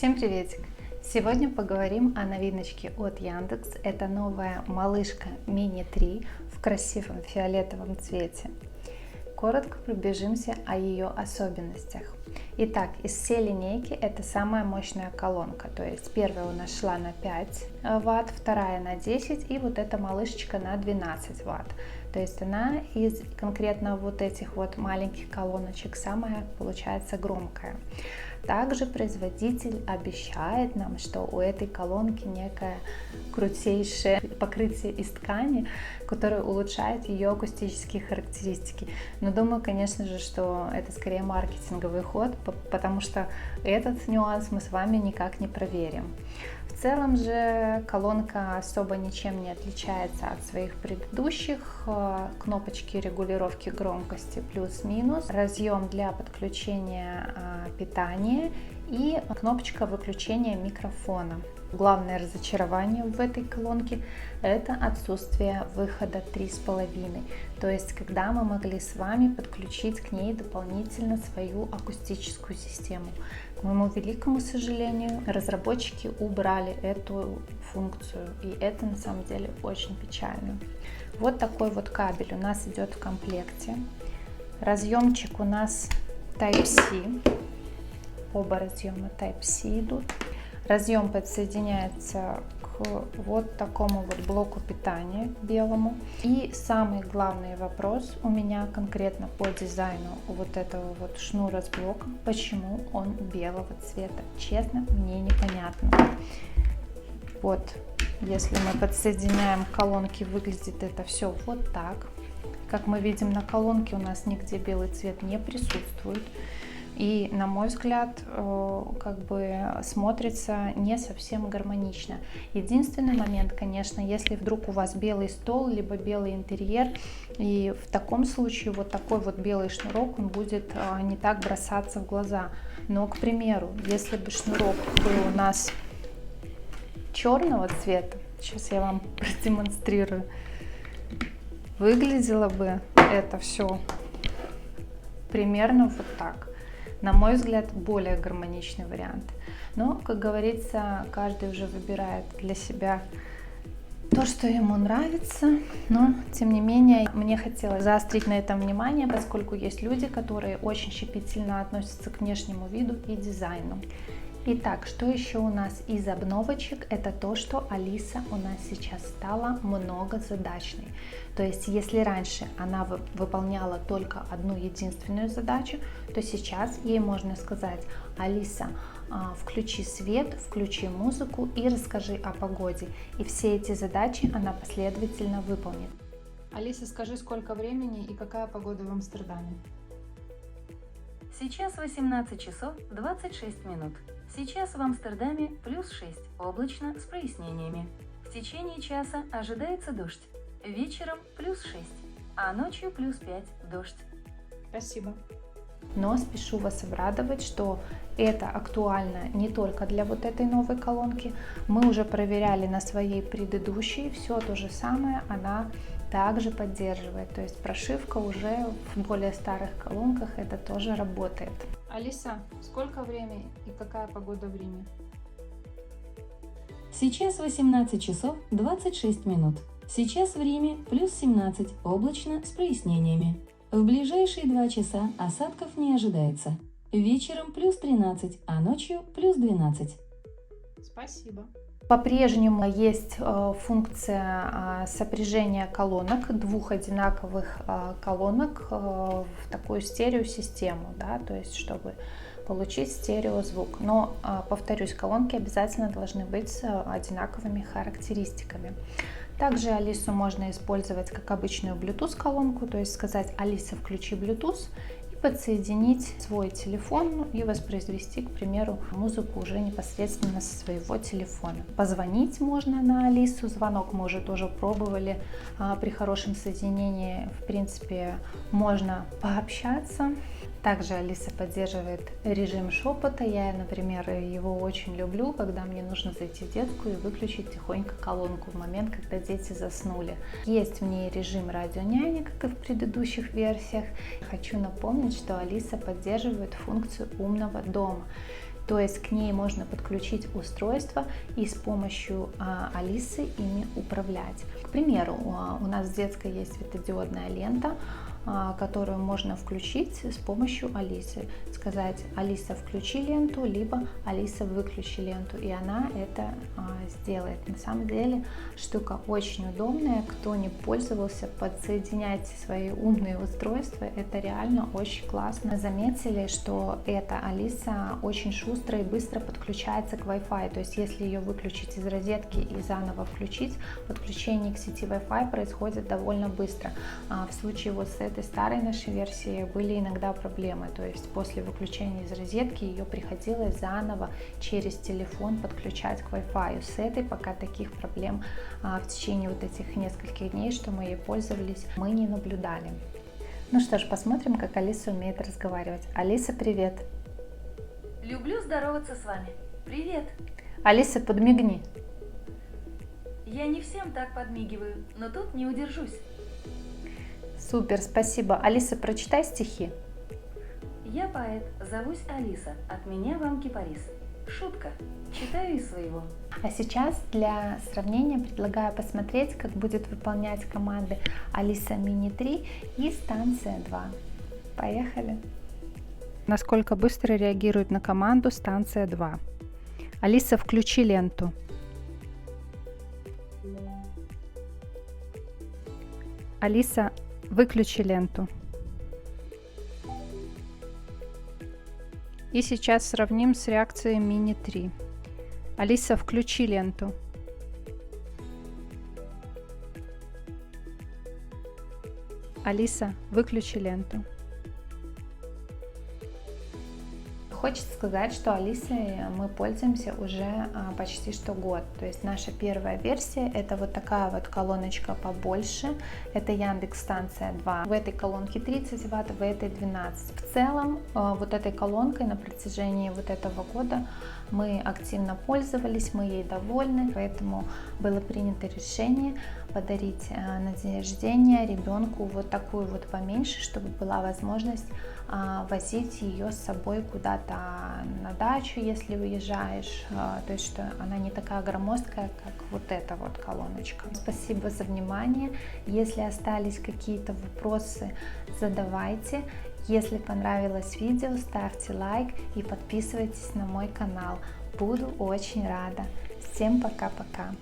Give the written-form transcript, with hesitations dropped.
Всем приветик! Сегодня поговорим о новиночке от Яндекс. Это новая малышка Mini 3 в красивом фиолетовом цвете. Коротко пробежимся о ее особенностях. Итак, из всей линейки это самая мощная колонка. То есть первая у нас шла на 5 Вт, вторая на 10 и вот эта малышечка на 12 Вт. То есть она из конкретно вот этих вот маленьких колоночек самая получается громкая. Также производитель обещает нам, что у этой колонки некое крутейшее покрытие из ткани, которое улучшает ее акустические характеристики. Но думаю, конечно же, что это скорее маркетинговый ход, потому что этот нюанс мы с вами никак не проверим. В целом же колонка особо ничем не отличается от своих предыдущих. Кнопочки регулировки громкости плюс-минус, разъем для подключения питания и кнопочка выключения микрофона. Главное разочарование в этой колонке – это отсутствие выхода 3,5. То есть, когда мы могли с вами подключить к ней дополнительно свою акустическую систему. К моему великому сожалению, разработчики убрали эту функцию, и это на самом деле очень печально. Вот такой вот кабель у нас идет в комплекте. Разъемчик у нас Type-C. Оба разъема Type-C идут. Разъем подсоединяется к вот такому вот блоку питания белому. И самый главный вопрос у меня конкретно по дизайну вот этого вот шнура с блоком, почему он белого цвета. Честно, мне непонятно. Вот, если мы подсоединяем к колонке, выглядит это все вот так. Как мы видим на колонке, у нас нигде белый цвет не присутствует. И, на мой взгляд, как бы смотрится не совсем гармонично. Единственный момент, конечно, если вдруг у вас белый стол, либо белый интерьер, и в таком случае вот такой вот белый шнурок, он будет не так бросаться в глаза. Но, к примеру, если бы шнурок был у нас черного цвета, сейчас я вам продемонстрирую, выглядело бы это все примерно вот так. На мой взгляд, более гармоничный вариант. Но, как говорится, каждый уже выбирает для себя то, что ему нравится. Но, тем не менее, мне хотелось заострить на этом внимание, поскольку есть люди, которые очень щепетильно относятся к внешнему виду и дизайну. Итак, что еще у нас из обновочек? Это то, что Алиса у нас сейчас стала многозадачной. То есть, если раньше она выполняла только одну единственную задачу, то сейчас ей можно сказать: Алиса, включи свет, включи музыку и расскажи о погоде. И все эти задачи она последовательно выполнит. Алиса, скажи, сколько времени и какая погода в Амстердаме? Сейчас 18 часов 26 минут. Сейчас в Амстердаме плюс 6, облачно с прояснениями. В течение часа ожидается дождь. Вечером плюс 6, а ночью плюс 5 дождь. Спасибо. Но спешу вас обрадовать, что это актуально не только для вот этой новой колонки. Мы уже проверяли на своей предыдущей, все то же самое она также поддерживает. То есть прошивка уже в более старых колонках это тоже работает. Алиса, сколько времени и какая погода в Риме? Сейчас 18 часов 26 минут. Сейчас в Риме плюс 17, облачно с прояснениями. В ближайшие 2 часа осадков не ожидается. Вечером плюс 13, а ночью плюс 12. Спасибо. По-прежнему есть функция сопряжения колонок, двух одинаковых колонок в такую стереосистему, да, то есть чтобы получить стереозвук. Но, повторюсь, колонки обязательно должны быть с одинаковыми характеристиками. Также Алису можно использовать как обычную Bluetooth колонку, то есть сказать: Алиса, включи Bluetooth, и подсоединить свой телефон и воспроизвести, к примеру, музыку уже непосредственно со своего телефона. Позвонить можно на Алису, звонок мы уже тоже пробовали, при хорошем соединении, в принципе, можно пообщаться. Также Алиса поддерживает режим шепота. Я, например, его очень люблю, когда мне нужно зайти в детскую и выключить тихонько колонку в момент, когда дети заснули. Есть в ней режим радионяни, как и в предыдущих версиях. Хочу напомнить, что Алиса поддерживает функцию умного дома. То есть к ней можно подключить устройство и с помощью Алисы ими управлять. К примеру, у нас в детской есть светодиодная лента, которую можно включить с помощью Алисы. Сказать: Алиса, включи ленту, либо Алиса, выключи ленту, и она это сделает. На самом деле штука очень удобная. Кто не пользовался, подсоединяйте свои умные устройства, это реально очень классно. Заметили, что эта Алиса очень шустро и быстро подключается к Wi-Fi, то есть если ее выключить из розетки и заново включить, подключение к сети Wi-Fi происходит довольно быстро. В случае вот с этой старой нашей версии были иногда проблемы, то есть после выключения из розетки ее приходилось заново через телефон подключать к Wi-Fi. С этой пока таких проблем в течение вот этих нескольких дней, что мы ей пользовались, мы не наблюдали. Ну что ж, посмотрим, как Алиса умеет разговаривать. Алиса, привет. Люблю здороваться с вами. Привет. Алиса, подмигни. Я не всем так подмигиваю, но тут не удержусь. Супер, спасибо. Алиса, прочитай стихи. Я поэт, зовусь Алиса, от меня вам кипарис. Шутка, читаю из своего. А сейчас для сравнения предлагаю посмотреть, как будет выполнять команды Алиса Mini 3 и станция 2. Поехали! Насколько быстро реагирует на команду станция 2. Алиса, включи ленту. Алиса, выключи ленту. И сейчас сравним с реакцией Mini 3. Алиса, включи ленту. Алиса, выключи ленту. Хочется сказать, что Алисой мы пользуемся уже почти что год. То есть наша первая версия — это вот такая вот колоночка побольше. Это Яндекс станция 2. В этой колонке 30 Вт, в этой 12. В целом вот этой колонкой на протяжении вот этого года мы активно пользовались, мы ей довольны. Поэтому было принято решение подарить на день рождения ребенку вот такую вот поменьше, чтобы была возможность возить ее с собой куда-то на дачу, если уезжаешь, то есть что она не такая громоздкая, как вот эта вот колоночка. Спасибо за внимание. Если остались какие-то вопросы, задавайте. Если понравилось видео, ставьте лайк и подписывайтесь на мой канал. Буду очень рада. Всем пока-пока.